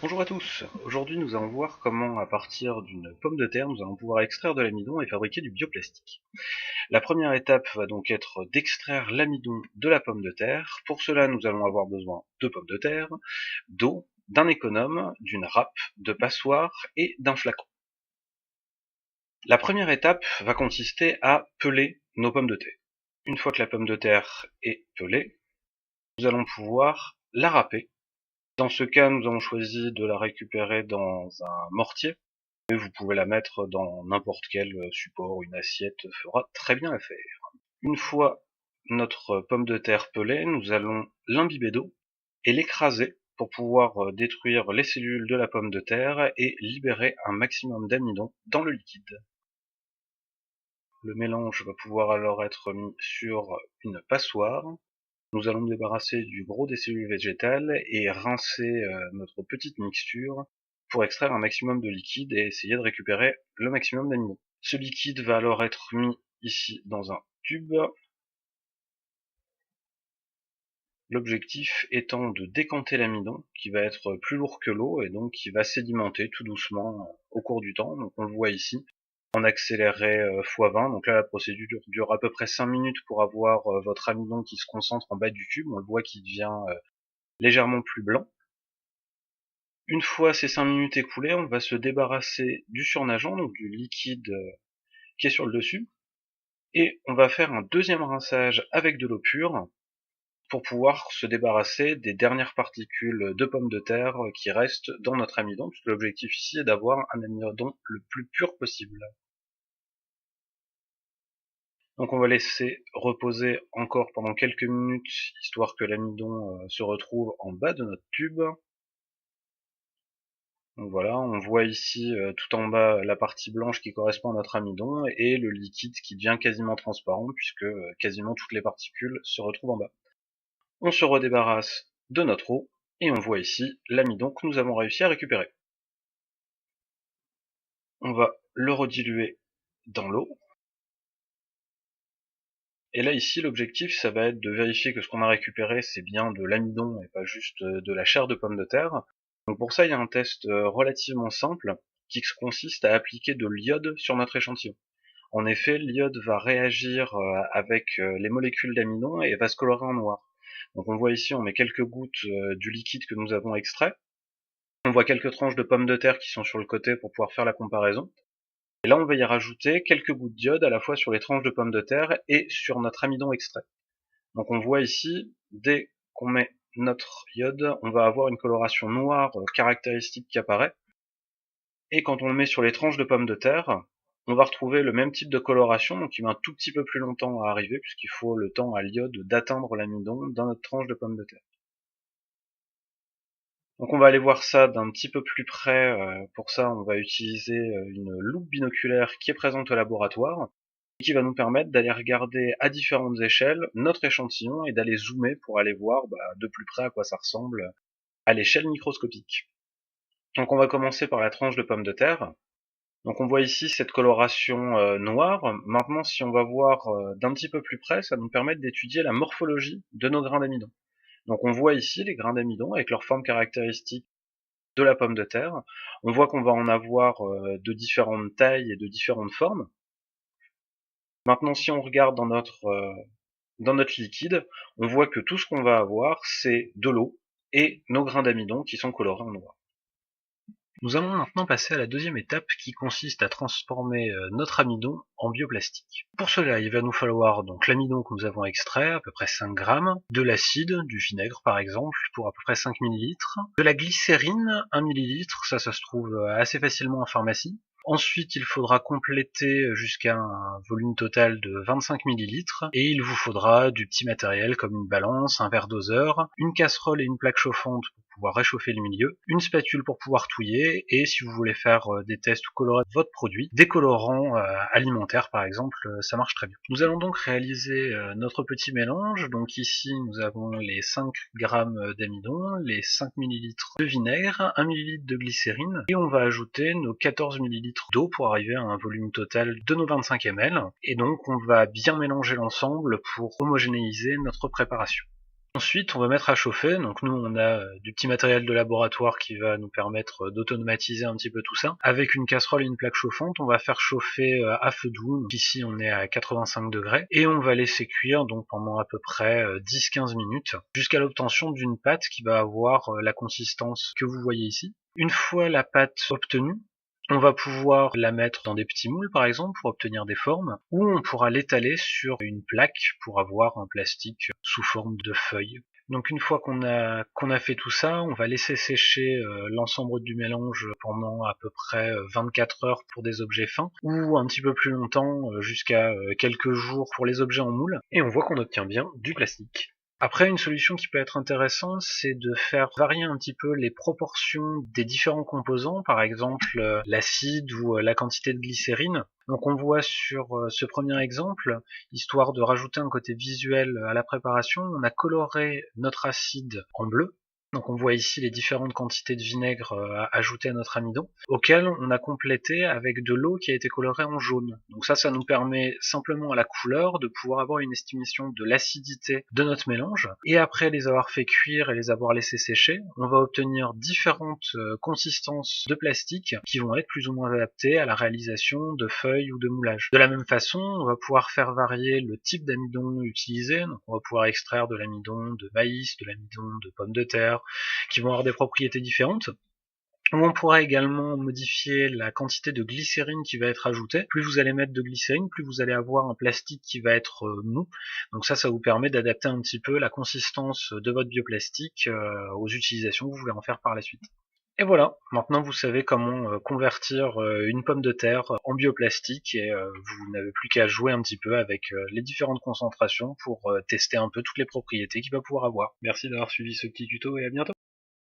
Bonjour à tous, aujourd'hui nous allons voir comment à partir d'une pomme de terre nous allons pouvoir extraire de l'amidon et fabriquer du bioplastique. La première étape va donc être d'extraire l'amidon de la pomme de terre. Pour cela nous allons avoir besoin de pommes de terre, d'eau, d'un économe, d'une râpe, de passoire et d'un flacon. La première étape va consister à peler nos pommes de terre. Une fois que la pomme de terre est pelée, nous allons pouvoir la râper. Dans ce cas, nous avons choisi de la récupérer dans un mortier, mais vous pouvez la mettre dans n'importe quel support, une assiette fera très bien l'affaire. Une fois notre pomme de terre pelée, nous allons l'imbiber d'eau et l'écraser pour pouvoir détruire les cellules de la pomme de terre et libérer un maximum d'amidon dans le liquide. Le mélange va pouvoir alors être mis sur une passoire. Nous allons nous débarrasser du gros des cellules végétales et rincer notre petite mixture pour extraire un maximum de liquide et essayer de récupérer le maximum d'amidon. Ce liquide va alors être mis ici dans un tube. L'objectif étant de décanter l'amidon qui va être plus lourd que l'eau et donc qui va sédimenter tout doucement au cours du temps. Donc on le voit ici en accéléré x20. Donc là la procédure dure à peu près 5 minutes pour avoir votre amidon qui se concentre en bas du tube. On le voit qui devient légèrement plus blanc. Une fois ces 5 minutes écoulées, on va se débarrasser du surnageant, donc du liquide qui est sur le dessus, et on va faire un deuxième rinçage avec de l'eau pure pour pouvoir se débarrasser des dernières particules de pommes de terre qui restent dans notre amidon, puisque l'objectif ici est d'avoir un amidon le plus pur possible. Donc on va laisser reposer encore pendant quelques minutes, histoire que l'amidon se retrouve en bas de notre tube. Donc voilà, on voit ici tout en bas la partie blanche qui correspond à notre amidon et le liquide qui devient quasiment transparent puisque quasiment toutes les particules se retrouvent en bas. On se redébarrasse de notre eau et on voit ici l'amidon que nous avons réussi à récupérer. On va le rediluer dans l'eau. Et là ici l'objectif ça va être de vérifier que ce qu'on a récupéré c'est bien de l'amidon et pas juste de la chair de pomme de terre. Donc pour ça il y a un test relativement simple qui consiste à appliquer de l'iode sur notre échantillon. En effet, l'iode va réagir avec les molécules d'amidon et va se colorer en noir. Donc on voit ici, on met quelques gouttes du liquide que nous avons extrait. On voit quelques tranches de pommes de terre qui sont sur le côté pour pouvoir faire la comparaison. Et là, on va y rajouter quelques gouttes d'iode à la fois sur les tranches de pommes de terre et sur notre amidon extrait. Donc on voit ici, dès qu'on met notre iode, on va avoir une coloration noire caractéristique qui apparaît. Et quand on le met sur les tranches de pommes de terre, on va retrouver le même type de coloration, donc il met un tout petit peu plus longtemps à arriver, puisqu'il faut le temps à l'iode d'atteindre l'amidon dans notre tranche de pomme de terre. Donc on va aller voir ça d'un petit peu plus près. Pour ça, on va utiliser une loupe binoculaire qui est présente au laboratoire, et qui va nous permettre d'aller regarder à différentes échelles notre échantillon et d'aller zoomer pour aller voir de plus près à quoi ça ressemble à l'échelle microscopique. Donc on va commencer par la tranche de pomme de terre. Donc on voit ici cette coloration noire. Maintenant, si on va voir d'un petit peu plus près, ça va nous permettre d'étudier la morphologie de nos grains d'amidon. Donc on voit ici les grains d'amidon avec leur forme caractéristique de la pomme de terre. On voit qu'on va en avoir de différentes tailles et de différentes formes. Maintenant, si on regarde dans notre liquide, on voit que tout ce qu'on va avoir, c'est de l'eau et nos grains d'amidon qui sont colorés en noir. Nous allons maintenant passer à la deuxième étape qui consiste à transformer notre amidon en bioplastique. Pour cela, il va nous falloir donc l'amidon que nous avons extrait, à peu près 5 grammes, de l'acide, du vinaigre par exemple, pour à peu près 5 ml, de la glycérine, 1 ml, ça se trouve assez facilement en pharmacie. Ensuite, il faudra compléter jusqu'à un volume total de 25 ml et il vous faudra du petit matériel comme une balance, un verre doseur, une casserole et une plaque chauffante pour pouvoir réchauffer le milieu, une spatule pour pouvoir touiller et si vous voulez faire des tests ou colorer votre produit, des colorants alimentaires par exemple, ça marche très bien. Nous allons donc réaliser notre petit mélange. Donc ici, nous avons les 5 grammes d'amidon, les 5 ml de vinaigre, 1 ml de glycérine et on va ajouter nos 14 ml d'eau pour arriver à un volume total de nos 25 ml. Et donc on va bien mélanger l'ensemble pour homogénéiser notre préparation. Ensuite, on va mettre à chauffer. Donc nous, on a du petit matériel de laboratoire qui va nous permettre d'automatiser un petit peu tout ça. Avec une casserole et une plaque chauffante, on va faire chauffer à feu doux. Donc ici, on est à 85 degrés. Et on va laisser cuire donc pendant à peu près 10-15 minutes jusqu'à l'obtention d'une pâte qui va avoir la consistance que vous voyez ici. Une fois la pâte obtenue, on va pouvoir la mettre dans des petits moules par exemple pour obtenir des formes, ou on pourra l'étaler sur une plaque pour avoir un plastique sous forme de feuille. Donc une fois qu'on a fait tout ça, on va laisser sécher l'ensemble du mélange pendant à peu près 24 heures pour des objets fins, ou un petit peu plus longtemps, jusqu'à quelques jours pour les objets en moule, et on voit qu'on obtient bien du plastique. Après, une solution qui peut être intéressante, c'est de faire varier un petit peu les proportions des différents composants, par exemple l'acide ou la quantité de glycérine. Donc on voit sur ce premier exemple, histoire de rajouter un côté visuel à la préparation, on a coloré notre acide en bleu. Donc on voit ici les différentes quantités de vinaigre ajoutées à notre amidon, auquel on a complété avec de l'eau qui a été colorée en jaune. Donc ça nous permet simplement à la couleur de pouvoir avoir une estimation de l'acidité de notre mélange. Et après les avoir fait cuire et les avoir laissés sécher, on va obtenir différentes consistances de plastique qui vont être plus ou moins adaptées à la réalisation de feuilles ou de moulage. De la même façon, on va pouvoir faire varier le type d'amidon utilisé. Donc on va pouvoir extraire de l'amidon de maïs, de l'amidon de pommes de terre, qui vont avoir des propriétés différentes. On pourra également modifier la quantité de glycérine qui va être ajoutée. Plus vous allez mettre de glycérine, plus vous allez avoir un plastique qui va être mou. Donc ça vous permet d'adapter un petit peu la consistance de votre bioplastique aux utilisations que vous voulez en faire par la suite. Et voilà, maintenant vous savez comment convertir une pomme de terre en bioplastique et vous n'avez plus qu'à jouer un petit peu avec les différentes concentrations pour tester un peu toutes les propriétés qu'il va pouvoir avoir. Merci d'avoir suivi ce petit tuto et à bientôt.